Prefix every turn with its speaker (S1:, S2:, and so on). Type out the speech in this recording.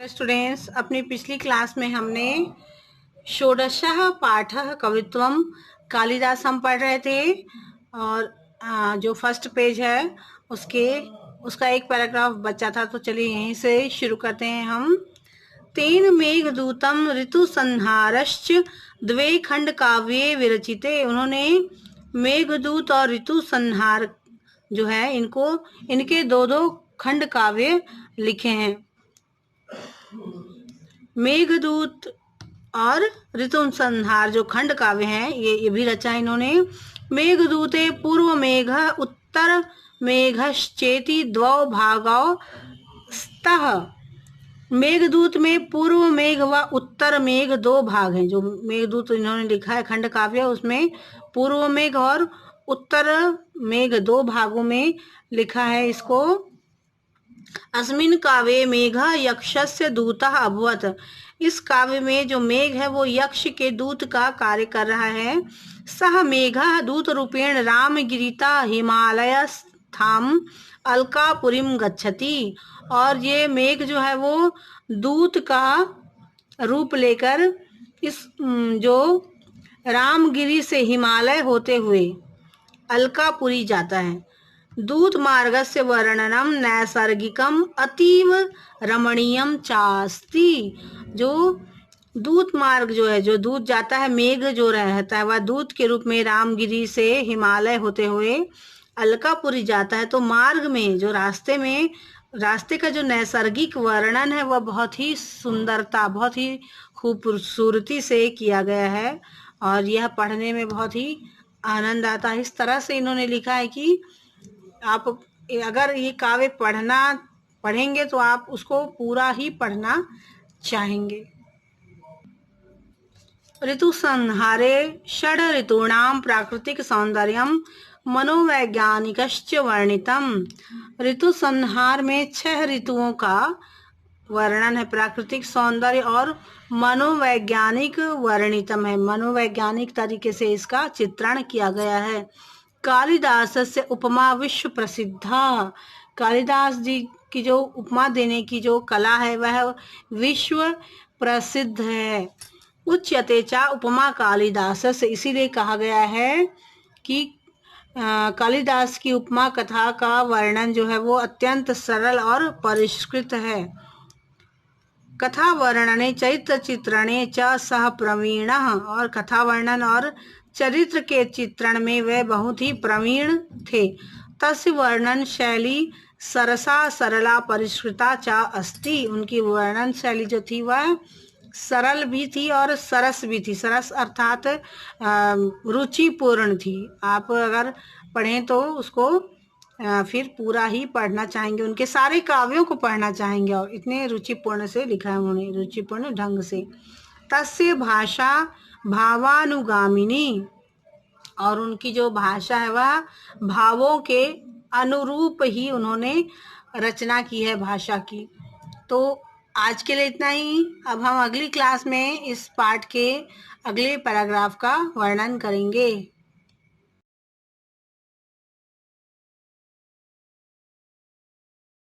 S1: Students, अपनी पिछली class में हमने षोडशः पाठः कवित्वम कालिदास हम पढ़ रहे थे और जो फर्स्ट पेज है उसका एक पैराग्राफ बचा था। तो चलिए यहीं से शुरू करते हैं हम। तेन मेघदूतम ऋतु संहारश्च द्वे खंड काव्ये विरचिते। उन्होंने मेघदूत और ऋतु संहार जो है इनके दो खंड काव्य लिखे हैं। मेघदूत और ऋतु संहार जो खंड काव्य हैं ये भी रचा इन्होंने। मेघदूते पूर्व मेघ उत्तर मेघश्चेति द्वौ भागौ स्तः। मेघदूत में पूर्व मेघ व उत्तर मेघ दो भाग हैं। जो मेघदूत इन्होंने लिखा है खंड काव्य, उसमें पूर्व मेघ और उत्तर मेघ दो भागों में लिखा है इसको। अस्मिन् काव्ये मेघ यक्षस्य दूतः अभवत्। इस काव्य में जो मेघ है वो यक्ष के दूत का कार्य कर रहा है। सह मेघ दूत रूपेण रामगिरिता हिमालयस्थाम अलकापुरीम गच्छति। और ये मेघ जो है वो दूत का रूप लेकर इस जो रामगिरी से हिमालय होते हुए अलकापुरी जाता है। दूत मार्गस्य वर्णनम नैसर्गिकम अतीव रमणीयम चास्ति। जो दूत मार्ग जो है, जो दूत जाता है, मेघ जो रहता है वह दूत के रूप में रामगिरी से हिमालय होते हुए अलकापुरी जाता है। तो मार्ग में जो रास्ते का जो नैसर्गिक वर्णन है वह बहुत ही सुंदरता, बहुत ही खूबसूरती से किया गया है और यह पढ़ने में बहुत ही आनंद आता है। इस तरह से इन्होंने लिखा है कि आप अगर ये काव्य पढ़ेंगे तो आप उसको पूरा ही पढ़ना चाहेंगे। ऋतु संहारे षड ऋतूणां प्राकृतिक सौंदर्यम मनोवैज्ञानिकश्च वर्णितम। ऋतु संहार में 6 ऋतुओं का वर्णन है, प्राकृतिक सौंदर्य और मनोवैज्ञानिक वर्णितम है। मनोवैज्ञानिक तरीके से इसका चित्रण किया गया है। कालिदास से उपमा विश्व प्रसिद्धा। कालिदास जी की जो उपमा देने की जो कला है वह विश्व प्रसिद्ध है। उच्यते चा उपमा कालिदास से, इसीलिए कहा गया है कि कालिदास की उपमा कथा का वर्णन जो है वो अत्यंत सरल और परिष्कृत है। कथा वर्णने चरित्र चित्रणे च सह प्रवीणः। और कथा वर्णन और चरित्र के चित्रण में वे बहुत ही प्रवीण थे। तस्य वर्णन शैली सरसा सरला परिष्कृता च अस्ति। उनकी वर्णन शैली जो थी वह सरल भी थी और सरस भी थी। सरस अर्थात रुचिपूर्ण थी। आप अगर पढ़ें तो उसको फिर पूरा ही पढ़ना चाहेंगे, उनके सारे काव्यों को पढ़ना चाहेंगे। और इतने रुचिपूर्ण से लिखा है उन्होंने, रुचिपूर्ण ढंग से। तस्य भाषा भावानुगामिनी। और उनकी जो भाषा है वह भावों के अनुरूप ही उन्होंने रचना की है भाषा की। तो आज के लिए इतना ही। अब हम अगली क्लास में इस पाठ के अगले पैराग्राफ का वर्णन करेंगे।